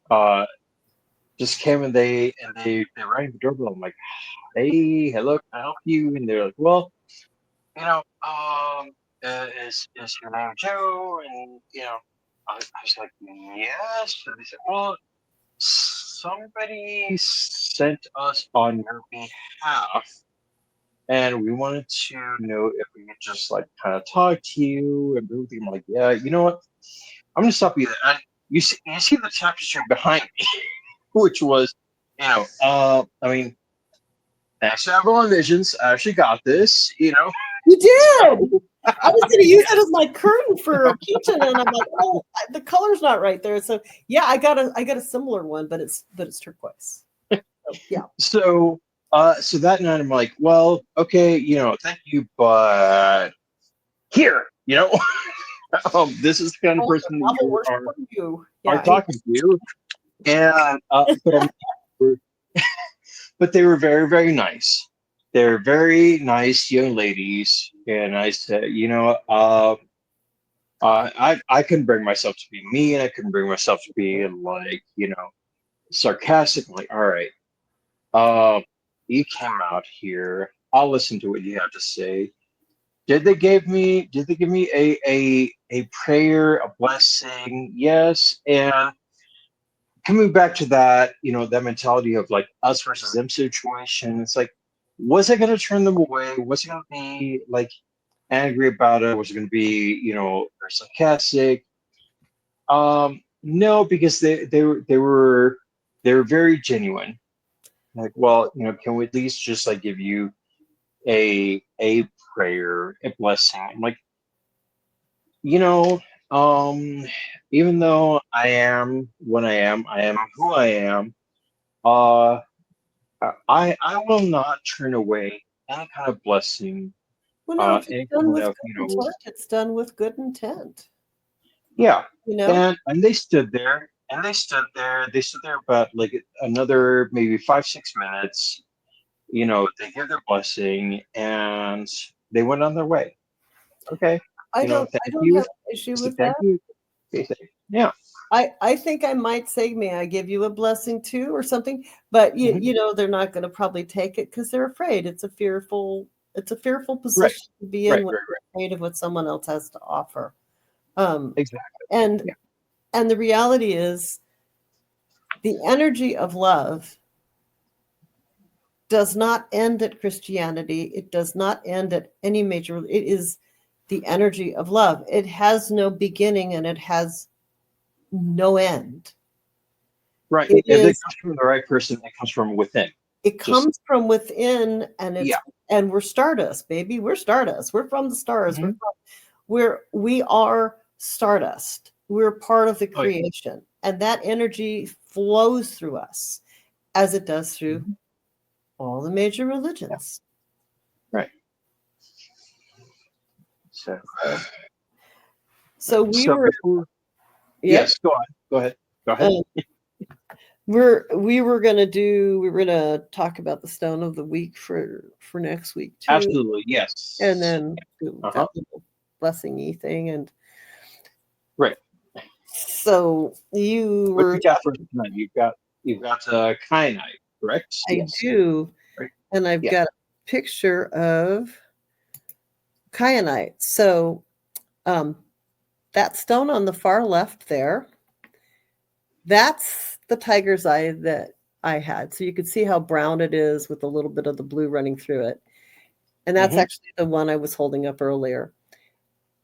just came and they rang the doorbell. I'm like, "Hey, hello, can I help you?" And they're like, "Well, you know, is your name Joe?" And I was like, "Yes." And they said, "Well, somebody sent us on your behalf, and we wanted to know if we could just like kind of talk to you and everything. I'm like, yeah, you know what? I'm gonna stop you there. You see the tapestry behind me, which was, I mean, thanks to Avalon Visions, I actually got this, You did. so I was going to use it as my curtain for a kitchen, and I'm like, oh, the color's not right there. So yeah, I got a similar one, but it's turquoise. So, yeah. so that night I'm like, well, okay, thank you, but here, this is the kind of Oh, person that Marvel you works for you. are Yeah. talking to, and but they were very, very nice. They're very nice young ladies, and I said, I can bring myself to be me, and I can bring myself to be like, sarcastic. I'm like, all right, you came out here. I'll listen to what you have to say. Did they give me a prayer, a blessing? Yes. And coming back to that, that mentality of like us versus them situation, it's like, was I gonna turn them away? Was I gonna be like angry about it? Was it gonna be, or sarcastic? No, because they were very genuine. Like, well, can we at least just like give you a prayer, a blessing? I'm like, you know, um, even though I am what I am who I am. Uh, I will not turn away any kind of blessing. Well, no, if it's Any done kind with of good intent, it's done with good intent. yeah. You know, And they stood there, and they stood there about like another maybe 5 6 minutes. They gave their blessing, and they went on their way. Okay, I don't thank I don't you. have an issue Say with thank that. you. Say, yeah. I think I might say, may I give you a blessing too, or something, but Mhm. they're not going to probably take it because they're afraid. It's a fearful Right, position to be in right, when right, right. you're afraid of what someone else has to offer. Um, Exactly. and Yeah. and the reality is the energy of love does not end at Christianity. It does not end at any major. It is the energy of love. It has no beginning and it has no end. Right. It If it is comes from the right person, it comes from within. it Just comes from within, and yeah. we're stardust, baby. We're stardust. We're from the stars. Mhm. We are stardust. We're part of the Oh yeah. creation, and that energy flows through us as it does through Mhm. all the major Yeah. religions. Right. So, So we so were, before, yep. yes, go on. Go ahead. Go ahead. Um, we were gonna talk about the stone of the week for next week too, Absolutely. and Yes. then do Uh huh. that little blessing-y thing. And Right. so you What were you got for tonight? You've got kyanite, correct? I Yes. do, Right. and I've Yeah. got a picture of kyanite. So um, that stone on the far left there, that's the tiger's eye that I had. So you can see how brown it is with a little bit of the blue running through it. And that's Hmm. actually the one I was holding up earlier.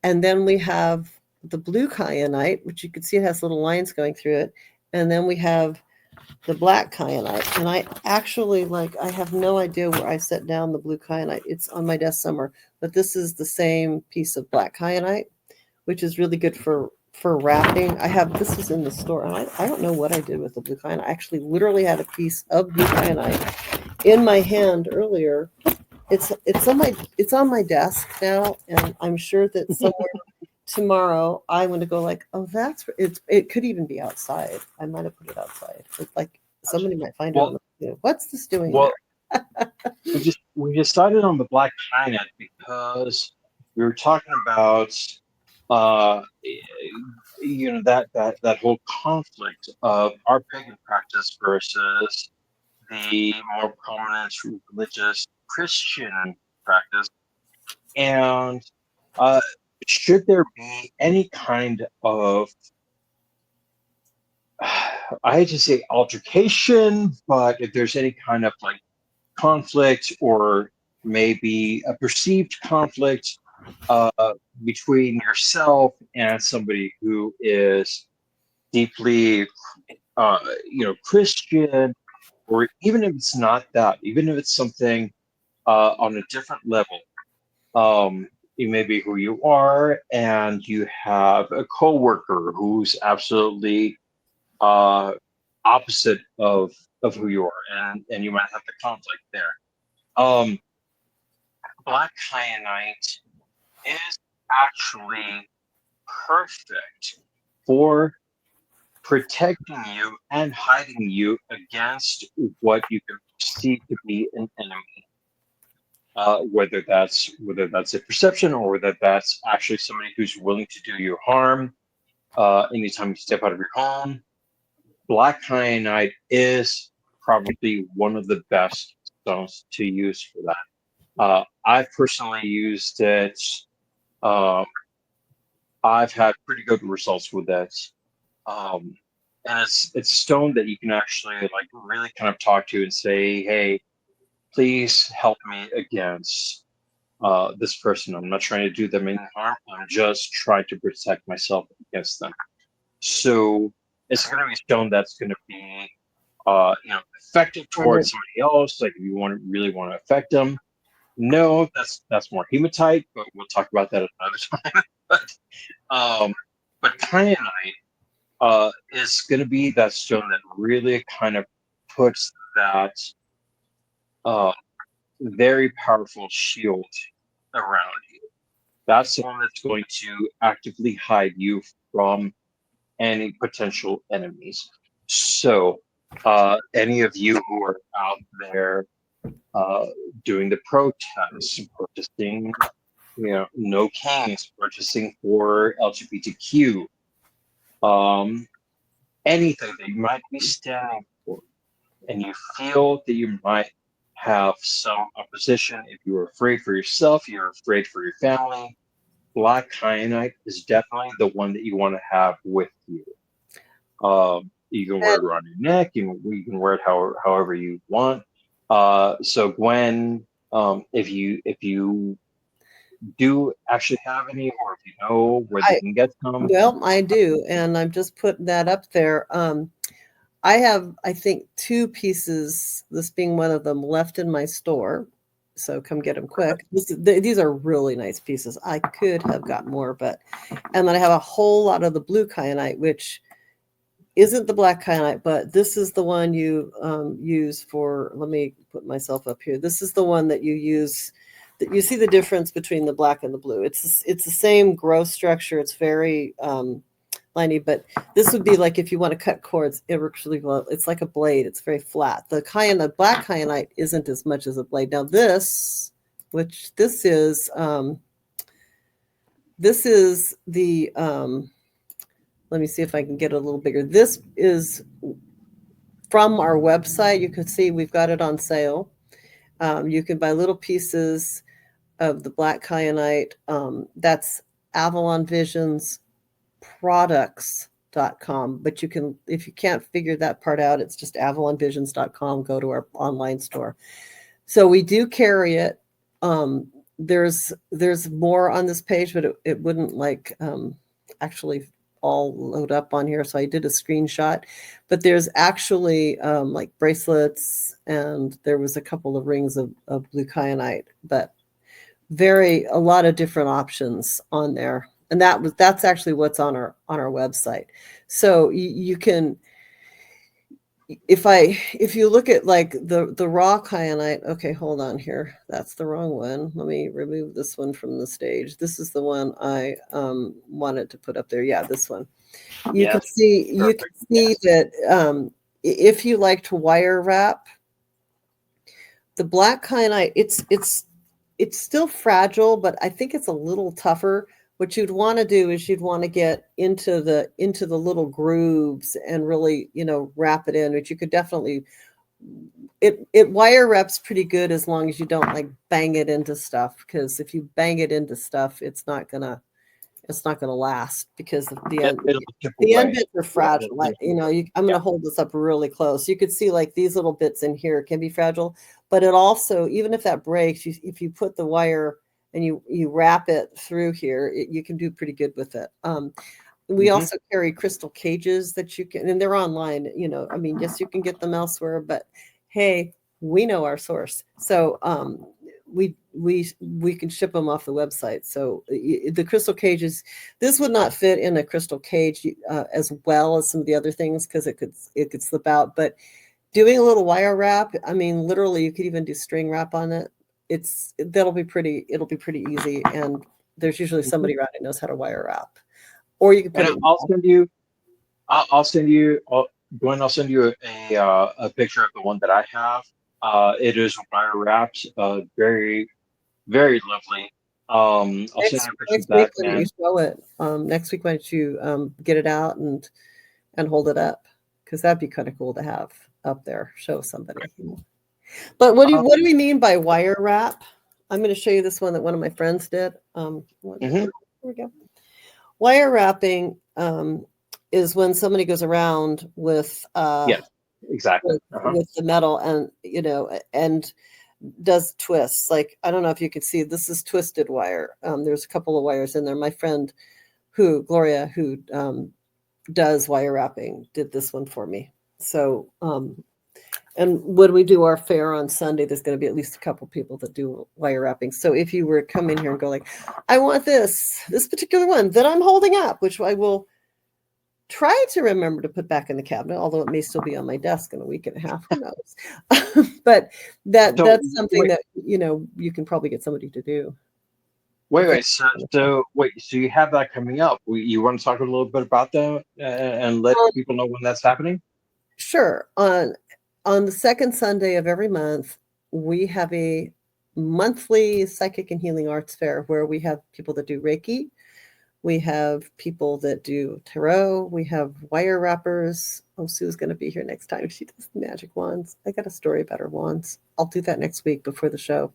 And then we have the blue kyanite, which you can see it has little lines going through it. And then we have the black kyanite. And I have no idea where I set down the blue kyanite. It's on my desk somewhere. But this is the same piece of black kyanite, which is really good for wrapping. This was in the store, and I don't know what I did with the blue kyanite. I actually literally had a piece of blue kyanite in my hand earlier. It's on my desk now, and I'm sure that somewhere tomorrow I'm going to go like, oh, it could even be outside. I might have put it outside. It's like somebody might find it on Well, what's this doing well, there? we decided on the black kyanite because we were talking about uh that whole conflict of our pagan practice versus the more prominent religious Christian practice. And uh, should there be any kind of I hate to say altercation, but if there's any kind of like conflict or maybe a perceived conflict uh, between yourself and somebody who is deeply, Christian, or even if it's not that, even if it's something on a different level, um, it may be who you are, and you have a coworker who's absolutely uh, opposite of who you are, and you might have the conflict there. Um, Black kyanite is actually perfect for protecting you and hiding you against what you can perceive to be an enemy. Whether that's a perception or whether that's actually somebody who's willing to do you harm anytime you step out of your home. Black kyanite is probably one of the best stones to use for that. I've personally used it. Uh, I've had pretty good results with it. Um, and it's a stone that you can actually like really kind of talk to and say, "Hey, please help me against this person. I'm not trying to do them any harm. I'm just trying to protect myself against them." So it's going to be a stone that's going to be effective towards somebody else. Like if you really want to affect them. No, that's more hematite, but we'll talk about that another time. um, but kyanite is going to be that stone that really kind of puts that uh, very powerful shield around you. That's the one that's going to actively hide you from any potential enemies. So, any of you who are out there uh, doing the protests, purchasing, no kings, purchasing for LGBTQ, um, anything that you might be standing for, and you feel that you might have some opposition, if you're afraid for yourself, you're afraid for your family, black kyanite is definitely the one that you want to have with you. You can wear it around your neck, you can wear it however you want. So Gwen, if you do actually have any, or if you know where they can get some. Well, I do, and I'm just putting that up there. I have, I think, 2 pieces, this being one of them, left in my store. So come get them quick. These are really nice pieces. I could have got more, and then I have a whole lot of the blue kyanite, which isn't the black kyanite, but this is the one you use for, let me put myself up here. This is the one that you use. That you see the difference between the black and the blue. It's the same growth structure. It's very liney, but this would be like if you want to cut cords, it works really well. It's like a blade. It's very flat. The black kyanite isn't as much as a blade. Now this is the let me see if I can get it a little bigger. This is from our website. You can see we've got it on sale. You can buy little pieces of the black kyanite. That's Avalon Visions products.com, but you can, if you can't figure that part out, it's just avalonvisions.com. Go to our online store. So we do carry it. There's more on this page, but it wouldn't actually all load up on here. So I did a screenshot, but there's actually like bracelets, and there was a couple of rings of blue kyanite, but a lot of different options on there. And that's actually what's on our website. So you can, if you look at like the raw kyanite, okay, hold on here. That's the wrong one. Let me remove this one from the stage. This is the one I wanted to put up there. Yeah, this one. You can see that if you like to wire wrap, the black kyanite, it's still fragile, but I think it's a little tougher. What you'd want to do is you'd want to get into the little grooves and really, wrap it in, which you could definitely, it wire wraps pretty good as long as you don't like bang it into stuff. Because if you bang it into stuff, it's not gonna it's not going to last because It'll chip the away. end bits are fragile. Like, I'm going to hold this up really close. You could see like these little bits in here can be fragile, but it also, even if that breaks, if you put the wire and you wrap it through here, you can do pretty good with it. We also carry crystal cages that you can, and they're online, I mean, yes, you can get them elsewhere, but hey, we know our source. So we can ship them off the website. So the crystal cages, this would not fit in a crystal cage as well as some of the other things because it could slip out. But doing a little wire wrap, I mean, literally, you could even do string wrap on it. It'll be pretty easy, and there's usually somebody around who knows how to wire wrap. Or you can put it. I'll send you. I'll send you. Gwen, I'll send you a picture of the one that I have. It is wire wrapped. Very, very lovely. I'll send you a picture of that. Why don't you show it? Next week, why don't you get it out and hold it up? Because that'd be kind of cool to have up there. Show somebody. But what do we mean by wire wrap? I'm going to show you this one that one of my friends did. Here we go. Wire wrapping is when somebody goes around with exactly with the metal and and does twists. Like, I don't know if you can see, this is twisted wire. There's a couple of wires in there. My friend Gloria, who does wire wrapping, did this one for me. So and when we do our fair on Sunday, there's going to be at least a couple people that do wire wrapping. So if you were to come in here and go like, I want this particular one that I'm holding up, which I will try to remember to put back in the cabinet, although it may still be on my desk in a week and a half, who knows? But that's something that, you can probably get somebody to do. So you have that coming up. You want to talk a little bit about that and let people know when that's happening? Sure. On the second Sunday of every month, we have a monthly psychic and healing arts fair where we have people that do Reiki. We have people that do tarot. We have wire wrappers. Oh, Sue's going to be here next time. She does magic wands. I got a story about her wands. I'll do that next week before the show.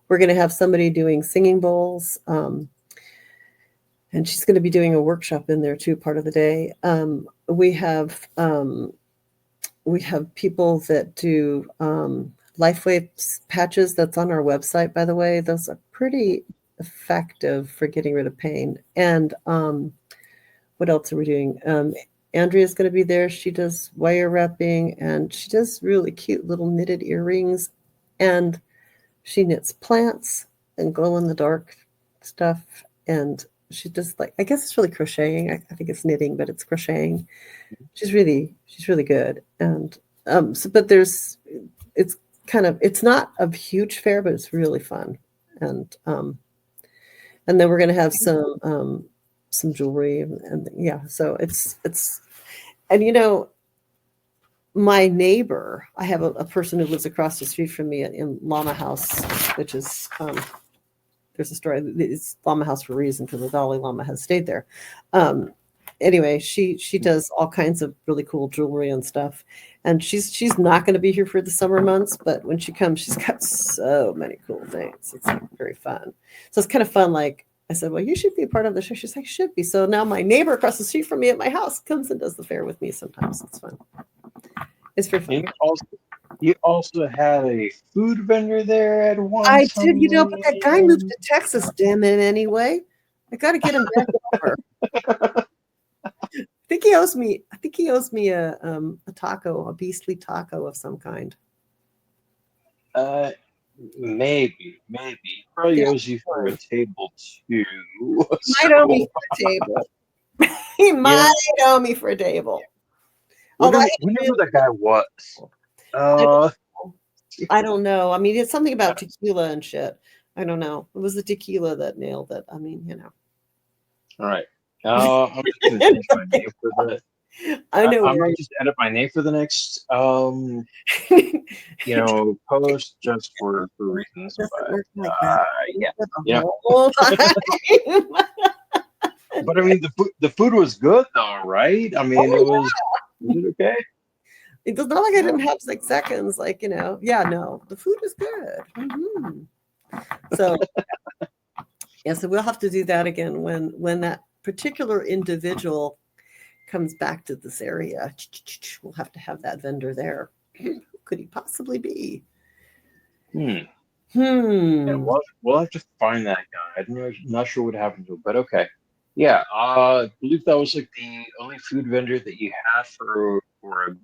We're going to have somebody doing singing bowls. And she's going to be doing a workshop in there too, part of the day. We have people that do LifeWave patches. That's on our website, by the way. Those are pretty effective for getting rid of pain. And what else are we doing? Andrea's going to be there. She does wire wrapping, and she does really cute little knitted earrings, and she knits plants and glow-in-the-dark stuff. And she does, like, I guess it's really crocheting. I think it's knitting, but it's crocheting. She's really good. And but it's not a huge fair, but it's really fun. And then we're going to have some jewelry and so it's and my neighbor, I have a person who lives across the street from me in Llama House, which is there's a story. It's Llama House for a reason because the Dalai Lama has stayed there. Anyway, she does all kinds of really cool jewelry and stuff, and she's not going to be here for the summer months, but when she comes, she's got so many cool things. It's like very fun. So it's kind of fun. Like I said, well, you should be a part of the show. She's like, should be. So now my neighbor across the street from me at my house comes and does the fair with me sometimes. It's fun. It's very fun. You also had a food vendor there at one. I did, but that guy moved to Texas, damn it, anyway. I got to get him back over. I think he owes me a taco, a beastly taco of some kind. Maybe. Probably owes you for a table too. Might owe me for a table. He might owe me for a table. Wonder who that guy was. I don't know. I mean, it's something about tequila and shit. I don't know. It was the tequila that nailed it. I mean, All right. I'm just going to change my name for the. I'm going to just edit my name for the next, post just for reasons. But I mean, the food was good though, right? I mean, was it okay? It's not like I didn't have 6 seconds. Like, no, the food is good. Mm-hmm. So Yeah, so we'll have to do that again when that particular individual comes back to this area. We'll have to have that vendor there. Who could he possibly be? Yeah, Hmm. we'll have to find that guy. Not sure what happened to him, but okay. Yeah, I believe that was like the only food vendor that you had for a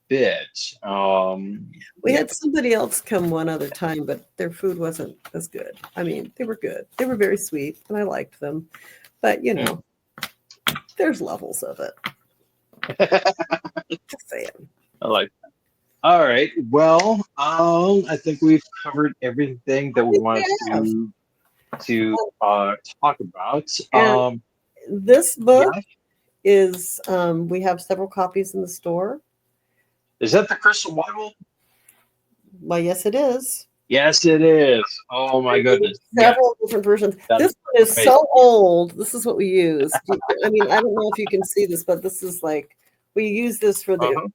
bit. We Yeah, had somebody else come one other time, but their food wasn't as good. I mean, they were good. They were very sweet, and I liked them. But there's levels of it. Just saying. I like. All right. Well, I think we've covered everything that we wanted Yeah. to talk about. And this book Yeah, is we have several copies in the store. is that the Crystal Bible? Well, yes, it is. Yes, it is. Oh my goodness. Yeah, Several different versions. that's This one is amazing. so old. This is what we use. I mean, I don't know if you can see this, but this is like we use this for the. Uh-huh.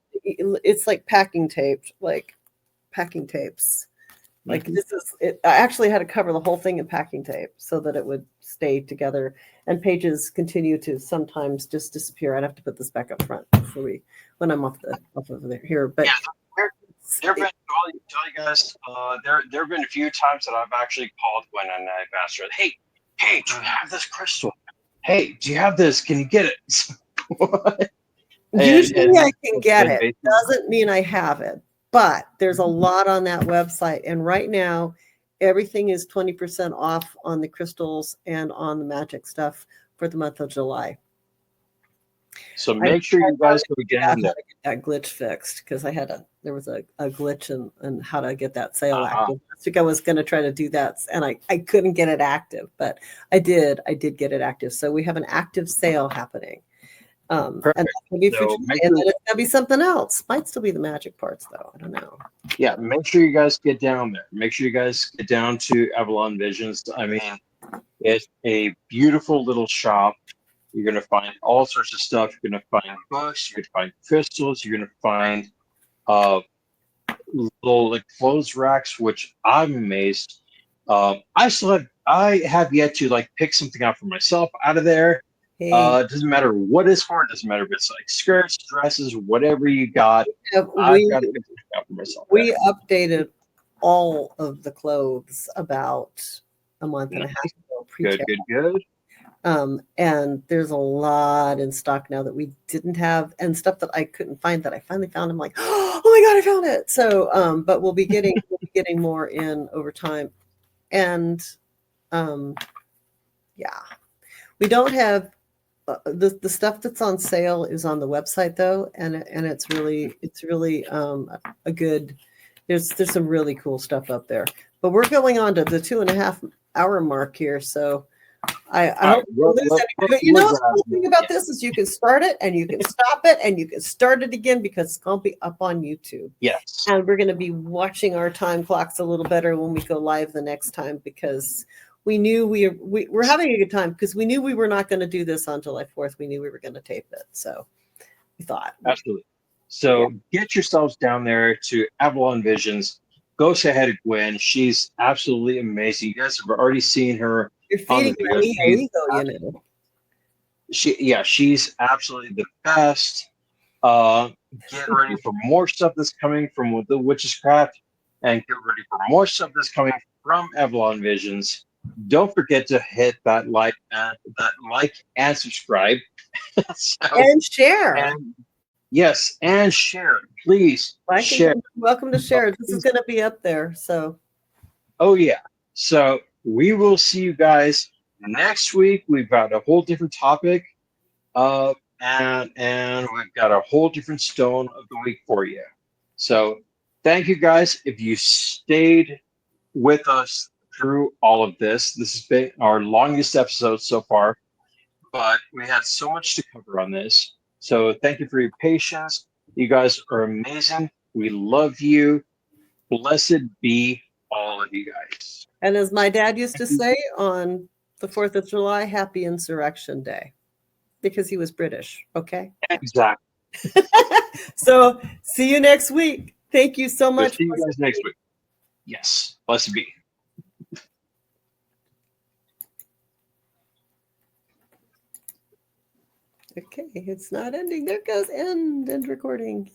It's like packing tape, like packing tapes. Like this is it. I actually had to cover the whole thing in packing tape so that it would stay together. And pages continue to sometimes just disappear. I'd have to put this back up front before when I'm off of here. But Yeah, there have been, tell you guys, there have been a few times that I've actually called when I've asked her, hey, do you have this crystal? Hey, do you have this? Can you get it? Usually I can get it. basically- Doesn't mean I have it, but there's a lot on that website. And right now, everything is 20% off on the crystals and on the magic stuff for the month of July. So make sure you guys go down there. That glitch fixed because there was a glitch in how to get that sale active. I think I was going to try to do that and I couldn't get it active, but I did get it active. So we have an active sale happening. And that's gonna be and then it's gonna be something else. Might still be the magic parts though. I don't know. Yeah, make sure you guys get down there. Make sure you guys get down to Avalon Visions. I mean, it's a beautiful little shop. You're gonna find all sorts of stuff. You're gonna find books. You're gonna find crystals. You're gonna find little like clothes racks, which I'm amazed. I have yet to like pick something out for myself out of there. Hey, It doesn't matter what it's for. It doesn't matter if it's like skirts, dresses, whatever you got. I've got to pick something out for myself. We updated all of the clothes about a month and a half ago. Good. And there's a lot in stock now that we didn't have, and stuff that I couldn't find that I finally found. I'm like, oh my god, I found it! So, but we'll be getting more in over time, and yeah, we don't have. The stuff that's on sale is on the website though, and it's really a good. There's some really cool stuff up there. But we're going on to the 2.5 hour mark here, so I hope but you know what's the cool thing about this is you can start it and you can stop it and you can start it again because it's going to be up on YouTube. Yes, and we're going to be watching our time clocks a little better when we go live the next time because. We knew we're having a good time because we knew we were not going to do this on July 4th. We knew we were going to tape it. So we thought. Absolutely. So get yourselves down there to Avalon Visions. Go say hi to Gwen. She's absolutely amazing. You guys have already seen her. You're feeding me ego, She's absolutely the best. Get ready for more stuff that's coming from the Witch's Craft and get ready for more stuff that's coming from Avalon Visions. Don't forget to hit that like and subscribe. And share. And share. Please share. Welcome to share. This is going to be up there. So. Oh yeah. So we will see you guys next week. We've got a whole different topic, and we've got a whole different stone of the week for you. So thank you guys. If you stayed with us through all of this has been our longest episode so far, but we had so much to cover on this. So thank you for your patience. You guys are amazing. We love you. Blessed be all of you guys. And as my dad used to say on the 4th of July, Happy Insurrection Day, because he was British. Okay. Exactly. So see you next week. Thank you so much. See you guys next week. Yes. Blessed be. Okay, it's not ending. There it goes. End recording.